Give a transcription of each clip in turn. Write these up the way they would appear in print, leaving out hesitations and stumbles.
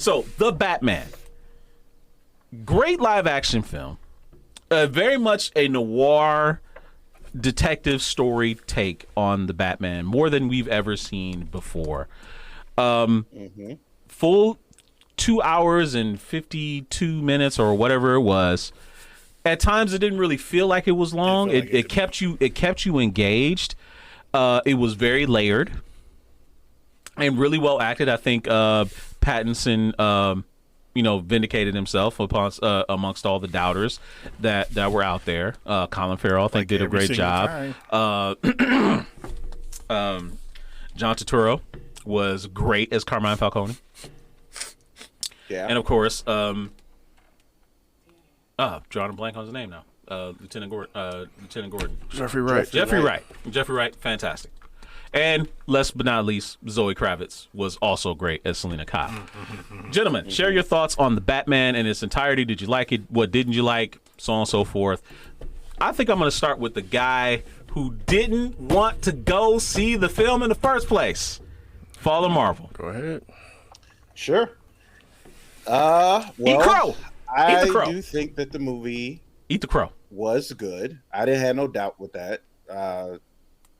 So, The Batman. Great live action film. Very much a noir detective story take on the Batman, more than we've ever seen before. Full 2 hours and 52 minutes or whatever it was. At times, it didn't really feel like it was long. It kept you engaged. It was very layered and really well acted. I think Pattinson, vindicated himself amongst all the doubters that were out there. Colin Farrell, I think, did a great job. John Turturro was great as Carmine Falcone. Yeah, and of course, drawing a blank on his name now. Lieutenant Gordon. Jeffrey Wright. Jeffrey Wright, fantastic. And last but not least, Zoe Kravitz was also great as Selena Kyle. Gentlemen, share your thoughts on the Batman in its entirety. Did you like it? What didn't you like? So on and so forth. I think I'm going to start with the guy who didn't want to go see the film in the first place. Fallen Marvel. Go ahead. Sure. Eat crow. I do think that the movie Eat the crow was good. I didn't have no doubt with that.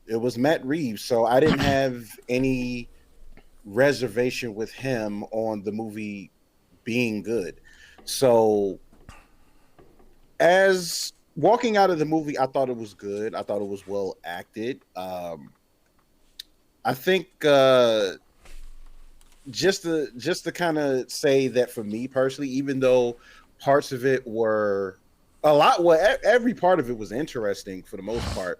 It was Matt Reeves, so I didn't have any reservation with him on the movie being good. So as walking out of the movie, I thought it was good. I thought it was well acted. I think just to kind of say that for me personally, even though parts of it were every part of it was interesting for the most part.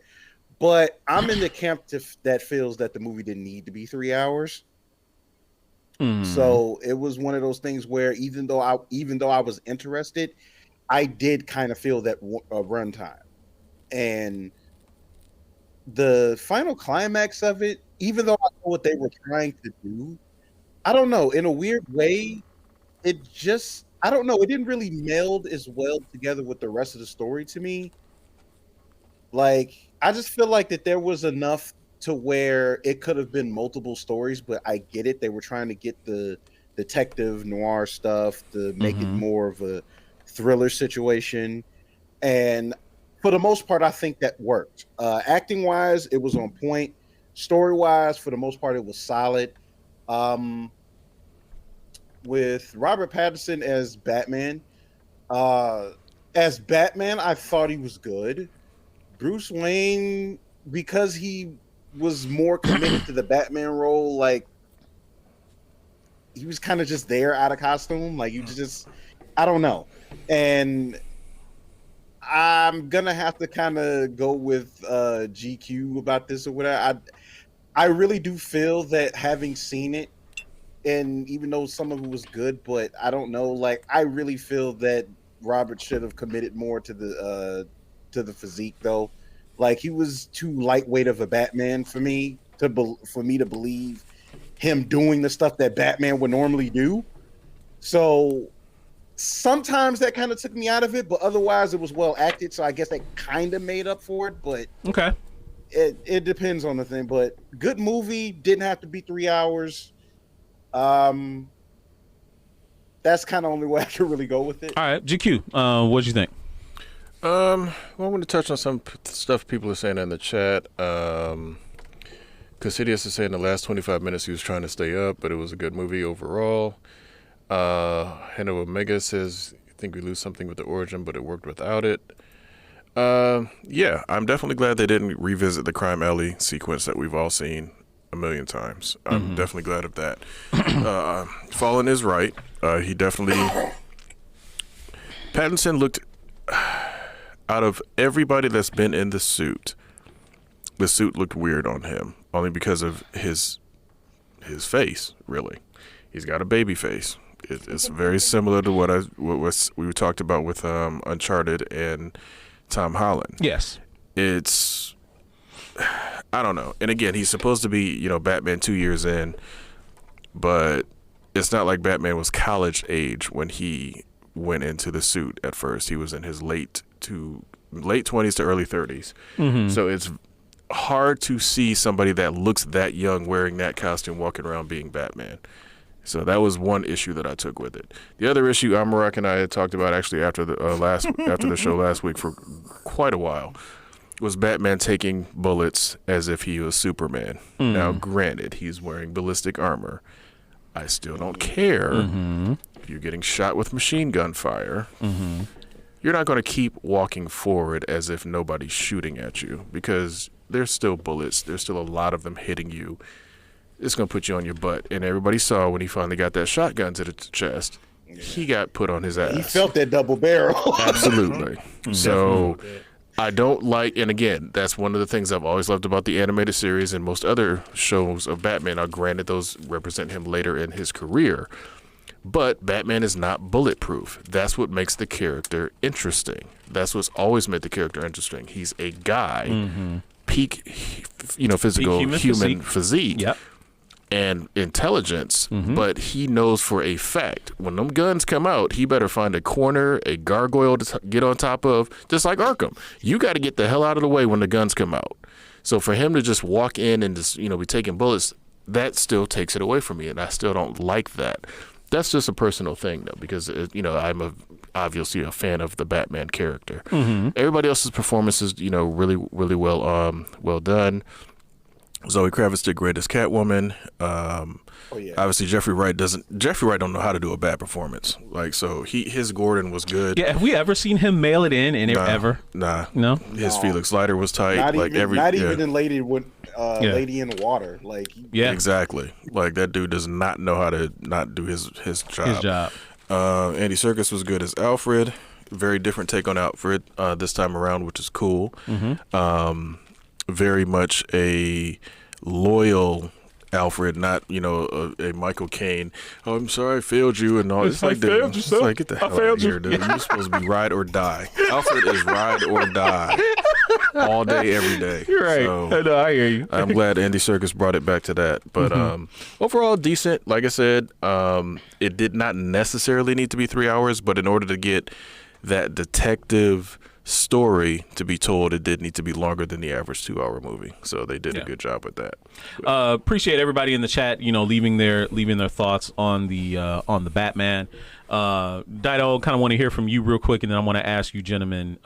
But I'm in the camp that feels that the movie didn't need to be 3 hours. So it was one of those things where even though I was interested, I did kind of feel that runtime. And the final climax of it, even though I know what they were trying to do, I don't know. In a weird way, it didn't really meld as well together with the rest of the story to me. Like, I just feel like that there was enough to where it could have been multiple stories, but I get it. They were trying to get the detective noir stuff to make it more of a thriller situation. And for the most part, I think that worked. Acting wise, it was on point. Story wise, for the most part, it was solid. With Robert Pattinson as Batman, I thought he was good. Bruce Wayne, because he was more committed to the Batman role, like he was kind of just there out of costume. Like I don't know. And I'm gonna have to kind of go with GQ about this or whatever. I really do feel that having seen it, and even though some of it was good, but I don't know, like I really feel that Robert should have committed more to the physique though. Like he was too lightweight of a Batman for me to believe him doing the stuff that Batman would normally do. So sometimes that kind of took me out of it, but otherwise it was well acted. So I guess that kind of made up for it. But okay, it depends on the thing. But good movie, didn't have to be 3 hours. That's kind of only way I can really go with it. All right, GQ, what'd you think? Well, I'm going to touch on some stuff people are saying in the chat. Cassidius is saying the last 25 minutes he was trying to stay up, but it was a good movie overall. Hannah Omega says, I think we lose something with the origin, but it worked without it. Yeah, I'm definitely glad they didn't revisit the Crime Alley sequence that we've all seen a million times. I'm definitely glad of that. Fallen is right. He definitely... Pattinson looked... Out of everybody that's been in the suit looked weird on him, only because of his face, really. He's got a baby face. It's very similar to what we talked about with Uncharted and Tom Holland. Yes. It's... I don't know. And again, he's supposed to be, Batman 2 years in, but it's not like Batman was college age when he went into the suit at first. He was in his late 20s to early 30s. So it's hard to see somebody that looks that young wearing that costume walking around being Batman. So that was one issue that I took with it. The other issue Amarak and I had talked about actually after the after the show last week for quite a while was Batman taking bullets as if he was Superman. Now, granted, he's wearing ballistic armor. I still don't care if you're getting shot with machine gun fire. You're not going to keep walking forward as if nobody's shooting at you because there's still bullets. There's still a lot of them hitting you. It's going to put you on your butt. And everybody saw when he finally got that shotgun to the chest, he got put on his ass. He felt that double barrel. Absolutely. So I don't like, and again, that's one of the things I've always loved about the animated series and most other shows of Batman. Now, granted, those represent him later in his career. But Batman is not bulletproof. That's what makes the character interesting. That's what's always made the character interesting. He's a guy, peak, physical Peak human physique. Yep. And intelligence, but he knows for a fact when them guns come out, he better find a corner, a gargoyle to get on top of, just like Arkham. You got to get the hell out of the way when the guns come out. So for him to just walk in and just be taking bullets, that still takes it away from me, and I still don't like that. That's just a personal thing, though, because I'm obviously a fan of the Batman character. Everybody else's performance is really really well done. Zoe Kravitz did great as Catwoman. Obviously, Jeffrey Wright don't know how to do a bad performance. His Gordon was good. Yeah, have we ever seen him mail it in ever? Nah. No. His Felix Leiter was tight. Not even in Lady in the Water. Exactly. That dude does not know how to not do his job. Andy Serkis was good as Alfred. Very different take on Alfred this time around, which is cool. Very much a loyal Alfred, not a Michael Caine. Oh, I'm sorry, I failed you, and all. It's like, dude, it's like, get the hell out of here, dude. You're supposed to be ride or die. Alfred is ride or die all day, every day. You're right. So, no, I hear you. I'm glad Andy Serkis brought it back to that. But overall, decent. Like I said, it did not necessarily need to be 3 hours, but in order to get that detective story to be told, it did need to be longer than the average 2-hour movie. So they did a good job with that. Appreciate everybody in the chat, leaving their thoughts on the Batman. Dido, kind of want to hear from you real quick, and then I want to ask you gentlemen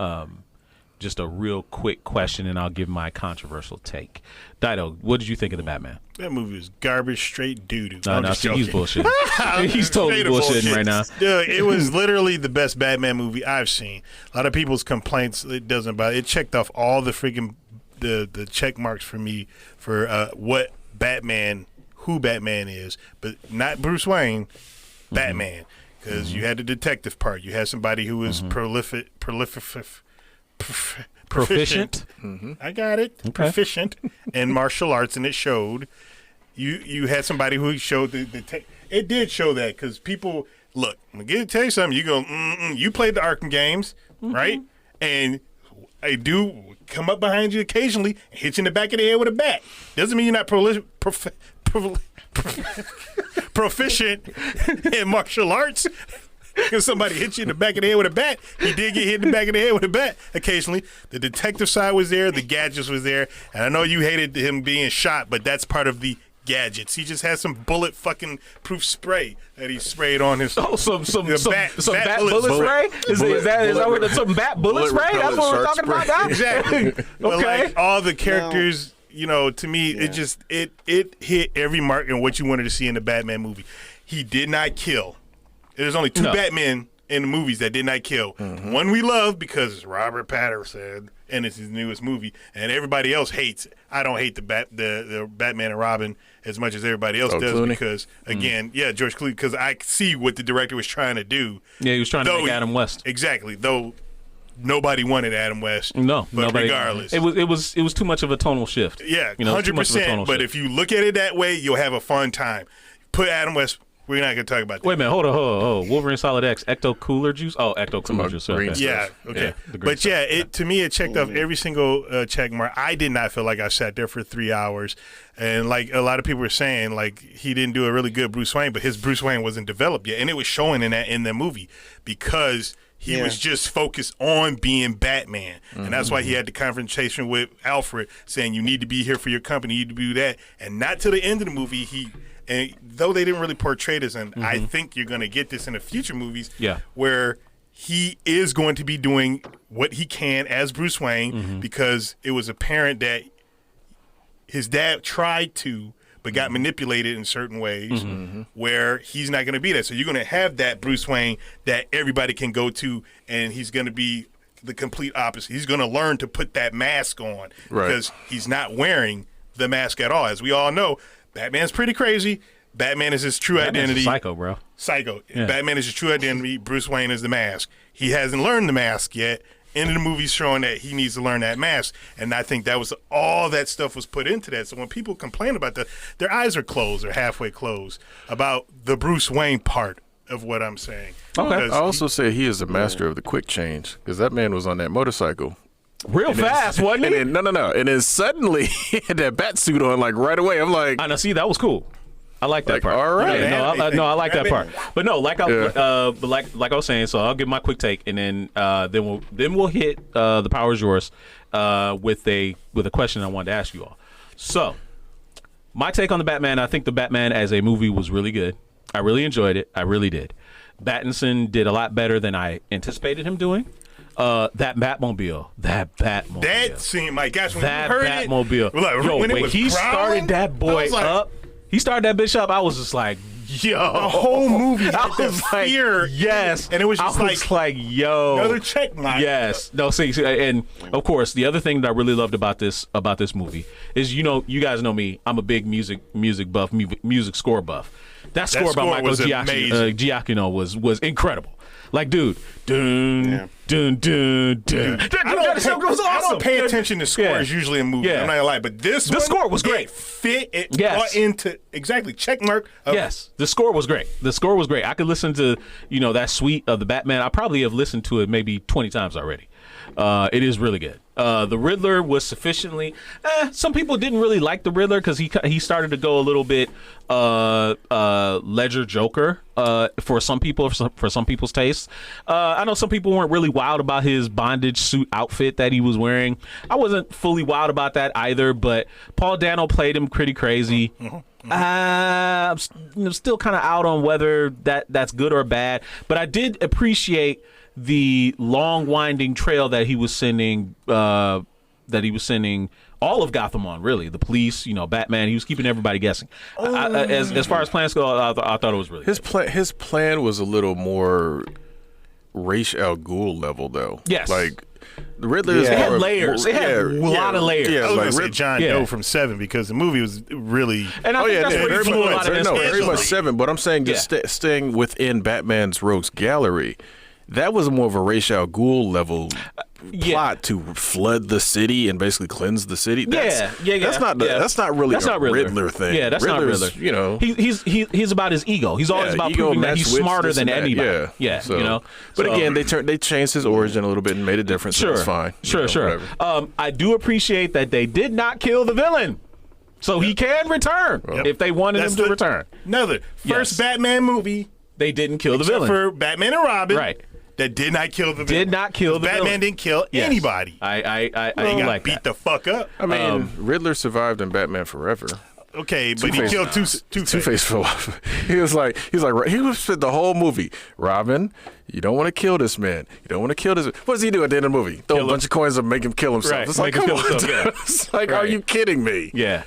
just a real quick question, and I'll give my controversial take. Dido, what did you think of the Batman? That movie was garbage, straight doo-doo. No, he's bullshitting. He's totally bullshitting right now. Dude, it was literally the best Batman movie I've seen. A lot of people's complaints, it doesn't bother. It checked off all the freaking the check marks for me for who Batman is, but not Bruce Wayne, Batman. Because you had the detective part. You had somebody who was proficient. I got it. Okay. Proficient in martial arts, and it showed. You had somebody who showed it did show that, because people look. I'm gonna tell you something. You go. You played the Arkham games, right? And a dude come up behind you occasionally, and hit you in the back of the head with a bat. Doesn't mean you're not proficient in martial arts. Because somebody hit you in the back of the head with a bat. He did get hit in the back of the head with a bat occasionally. The detective side was there. The gadgets was there. And I know you hated him being shot, but that's part of the gadgets. He just had some bullet fucking proof spray that he sprayed on his. Oh, some bat bullet spray? Is that some bat bullet spray? That's what we're talking about now? Exactly. But all the characters, to me, it hit every mark in what you wanted to see in the Batman movie. He did not kill. There's only two Batmen in the movies that did not kill. One we love because it's Robert Pattinson and it's his newest movie, and everybody else hates. I don't hate the Batman and Robin as much as everybody else does, Clooney? Because again, George Clooney. Because I see what the director was trying to do. Yeah, he was trying to make Adam West. Exactly. Though nobody wanted Adam West. No, but nobody. Regardless, it was too much of a tonal shift. Yeah, 100%. But if you look at it that way, you'll have a fun time. Put Adam West. We're not going to talk about that. Wait a minute. Hold on. Wolverine Solid X. Ecto Cooler Juice? Oh, Ecto Cooler Juice. Okay. Yeah. Okay. But to me, it checked off every single check mark. I did not feel like I sat there for 3 hours. And like a lot of people were saying, like he didn't do a really good Bruce Wayne, but his Bruce Wayne wasn't developed yet. And it was showing in the movie because he was just focused on being Batman. And that's why he had the confrontation with Alfred saying, you need to be here for your company. You need to do that. And not till the end of the movie, he and though they didn't really portray this, and I think you're going to get this in the future movies, where he is going to be doing what he can as Bruce Wayne because it was apparent that his dad tried to, but got manipulated in certain ways where he's not going to be that. So you're going to have that Bruce Wayne that everybody can go to, and he's going to be the complete opposite. He's going to learn to put that mask on because he's not wearing the mask at all. As we all know, Batman's pretty crazy. Batman is his true identity. Psycho, bro. Psycho. Yeah. Batman is his true identity. Bruce Wayne is the mask. He hasn't learned the mask yet. End of the movie's showing that he needs to learn that mask. And I think that was all that stuff was put into that. So when people complain about that, their eyes are closed or halfway closed about the Bruce Wayne part of what I'm saying. Okay. I also say he is the master of the quick change because that man was on that motorcycle. Real fast, wasn't he? And then, no. And then suddenly he had that bat suit on like right away. I'm like, I know. See, that was cool. I like that part. All right. Yeah, I like that part. But no, like I was saying, so I'll give my quick take, and then we'll hit the power is yours with a question I wanted to ask you all. So, my take on the Batman. I think the Batman as a movie was really good. I really enjoyed it. I really did. Pattinson did a lot better than I anticipated him doing. That Batmobile. That scene, my gosh, when that you heard Batmobile. When he started that boy up. He started that bitch up. I was just like, yo. The whole movie had I was like, fear. yes. And it was just yo. Another check mark. Yes. No, see, and of course, the other thing that I really loved about this movie is, you guys know me. I'm a big music buff, music score buff. That score by Michael Giacchino was incredible. Like, dude, dun. I don't pay attention to scores usually in movies. I'm not gonna lie, but the score was great. It brought into exactly check mark. Yes, the score was great. I could listen to that suite of the Batman. I probably have listened to it maybe 20 times already. It is really good. The Riddler was sufficiently. Some people didn't really like the Riddler because he started to go a little bit Ledger Joker for some people, for some people's tastes. I know some people weren't really wild about his bondage suit outfit that he was wearing. I wasn't fully wild about that either, but Paul Dano played him pretty crazy. I'm still kind of out on whether that's good or bad, but I did appreciate the long winding trail that he was sending all of Gotham on, really. The police, Batman, he was keeping everybody guessing. As far as plans go, I thought it was really his plan was a little more Ra's al Ghul level, though. Yes. Like, the Riddler is It had layers. It had a lot of layers. I was going to say John Doe from 7 because the movie was really... And I think that's where he flew a lot of inspiration. Very much 7, but I'm saying just staying within Batman's rogues gallery. That was more of a Ra's al Ghul level plot to flood the city and basically cleanse the city. That's not really a Riddler thing. Yeah, that's Riddler's, not Riddler. He's about his ego. He's always about proving that he's smarter than anybody. But again, they changed his origin a little bit and made a difference. Sure, so it's fine. Sure. I do appreciate that they did not kill the villain. So he can return if they wanted him to return. Another first Batman movie. They didn't kill the villain. For Batman and Robin. Right. That did not kill the villain. Did not kill the villain. Batman didn't kill anybody. I got beat the fuck up. I mean, Riddler survived in Batman Forever. Okay, but he killed Two-Face fell off. He spent the whole movie. Robin, you don't want to kill this man. You don't want to kill this. What does he do at the end of the movie? Throw a bunch of coins and make him kill himself. Right. It's like, come on. It's like, are you kidding me? Yeah.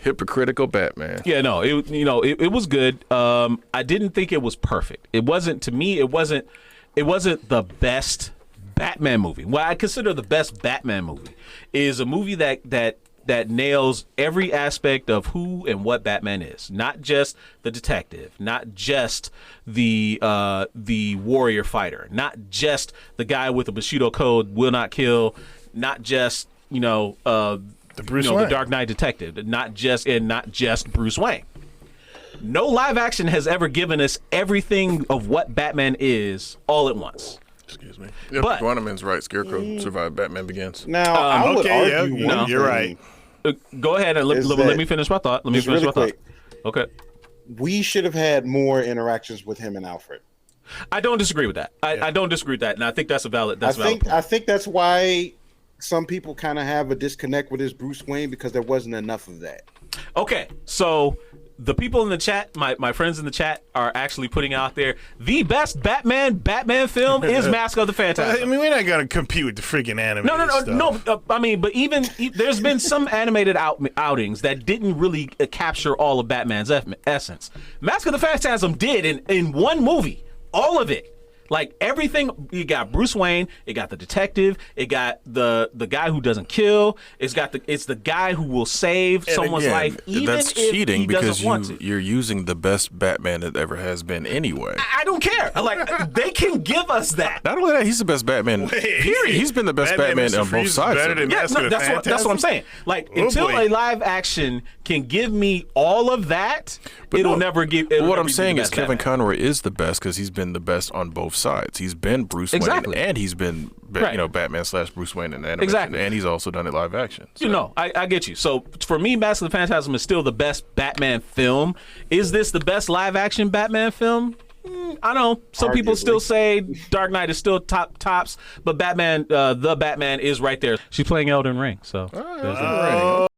Hypocritical Batman. Yeah, no, it was good. I didn't think it was perfect. It wasn't, to me, it wasn't the best Batman movie. What I consider the best Batman movie is a movie that nails every aspect of who and what Batman is. Not just the detective, not just the warrior fighter, not just the guy with the Bushido code, will not kill, not just the Dark Knight detective, not just Bruce Wayne. No live action has ever given us everything of what Batman is all at once. Excuse me. Yeah, but Guanaman's right. Scarecrow survived Batman Begins. Now, I would argue you're right. Go ahead and let me finish my thought. Okay. We should have had more interactions with him and Alfred. I don't disagree with that. I don't disagree with that, and I think that's a valid. I think that's why some people kind of have a disconnect with his Bruce Wayne because there wasn't enough of that. Okay, so the people in the chat, my friends in the chat, are actually putting out there the best Batman film is Mask of the Phantasm. I mean, we're not gonna compete with the freaking anime. No. I mean, but even there's been some animated outings that didn't really capture all of Batman's essence. Mask of the Phantasm did in one movie, all of it. Like everything, you got Bruce Wayne, it got the detective, it got the guy who doesn't kill, it's the guy who will save someone's life. Even that's if cheating he because doesn't want to. you're using the best Batman that ever has been anyway. I don't care. Like they can give us that. Not only that, he's the best Batman. Period. He's been the best Batman on both sides. That's what I'm saying. Like until a live action can give me all of that, it'll never give. What I'm saying is Kevin Conroy is the best because he's been the best on both sides. He's been Bruce Wayne and he's been Batman / Bruce Wayne in animation, and he's also done it live action. So. I get you. So for me, Mask of the Phantasm is still the best Batman film. Is this the best live action Batman film? I don't know. Some people still say Dark Knight is still tops, but Batman, the Batman is right there. She's playing Elden Ring, so.